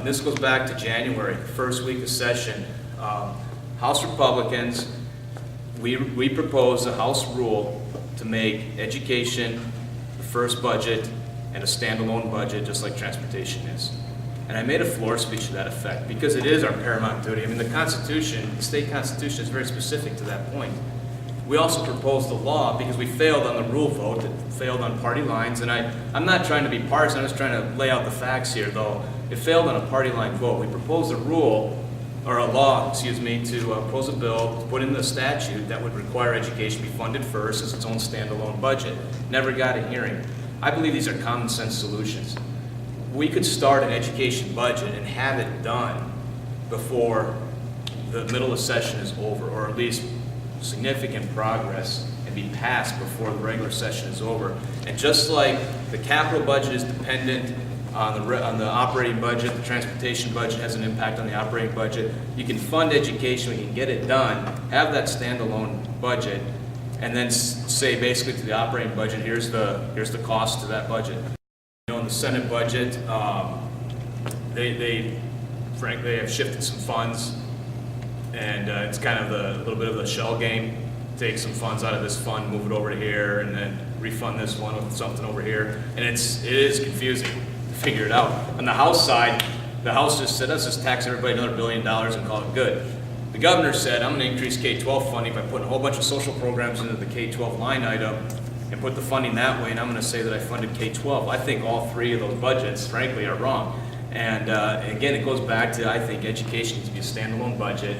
This goes back to January, the first week of session. House Republicans, we proposed a House rule to make education the first budget and a standalone budget, just like transportation is. And I made a floor speech to that effect because it is our paramount duty. I mean, the Constitution, the state Constitution is very specific to that point. We also proposed a law because we failed on the rule vote, it failed on party lines, and I'm not trying to be partisan, I'm just trying to lay out the facts here, though. It failed on a party line vote. We proposed a rule, or a law, excuse me, to propose a bill to put in the statute that would require education be funded first as its own standalone budget. Never got a hearing. I believe these are common sense solutions. We could start an education budget and have it done before the middle of session is over, or at least significant progress, and be passed before the regular session is over. And just like the capital budget is dependent on the operating budget, the transportation budget has an impact on the operating budget. You can fund education, we can get it done, have that standalone budget, and then say basically to the operating budget, here's the cost to that budget. You know, in the Senate budget, they frankly have shifted some funds, and it's kind of a little bit of a shell game. Take some funds out of this fund, move it over to here, and then refund this one with something over here, and it is confusing to figure it out. On the House side, the House just said, let's just tax everybody another $1 billion and call it good. The governor said, I'm going to increase K-12 funding by putting a whole bunch of social programs into the K-12 line item and put the funding that way, and I'm going to say that I funded K-12. I think all three of those budgets, frankly, are wrong. And again, it goes back to, I think education needs to be a standalone budget,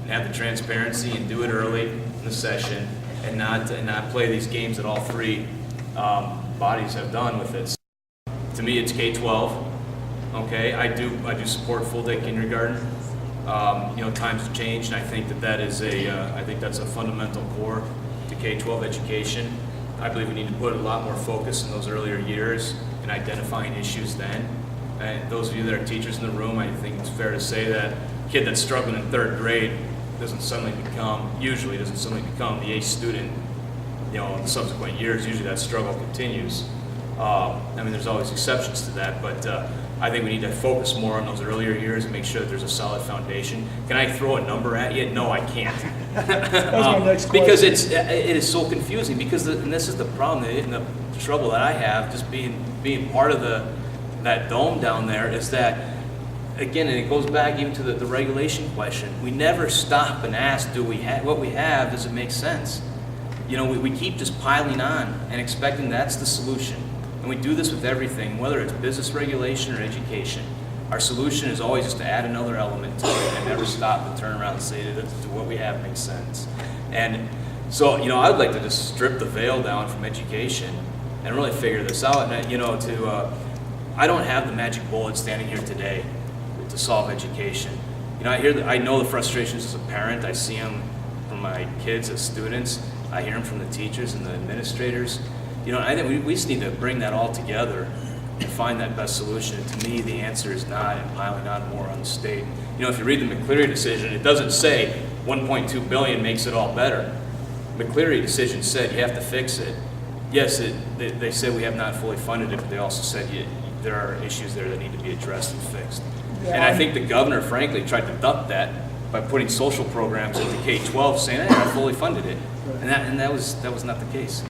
and have the transparency and do it early in the session, and not play these games that all three bodies have done with it. To me, it's K-12. Okay, I do support full-day kindergarten. You know, times have changed, and I think that is I think that's a fundamental core to K-12 education. I believe we need to put a lot more focus in those earlier years and identifying issues then. And those of you that are teachers in the room, I think it's fair to say that a kid that's struggling in third grade usually doesn't suddenly become the ace student, you know, in the subsequent years. Usually that struggle continues. I mean, there's always exceptions to that, but I think we need to focus more on those earlier years and make sure that there's a solid foundation. Can I throw a number at you? No, I can't. Because it is so confusing. Because and this is the problem, and the trouble that I have, just being part of that dome down there, is that, again, and it goes back even to the regulation question. We never stop and ask, what we have, does it make sense? You know, we keep just piling on and expecting that's the solution. And we do this with everything, whether it's business regulation or education. Our solution is always just to add another element to it and never stop and turn around and say that what we have makes sense. And so, you know, I'd like to just strip the veil down from education and really figure this out. And, you know, I don't have the magic bullet standing here today to solve education. You know, I know the frustrations as a parent. I see them from my kids as students. I hear them from the teachers and the administrators. You know, I think we just need to bring that all together and find that best solution. And to me, the answer is not in piling on more on the state. You know, if you read the McCleary decision, it doesn't say 1.2 billion makes it all better. McCleary decision said you have to fix it. Yes, they said we have not fully funded it, but they also said there are issues there that need to be addressed and fixed. Yeah. And I think the governor, frankly, tried to duck that by putting social programs into K-12, saying, "Hey, I fully funded it," and that was not the case.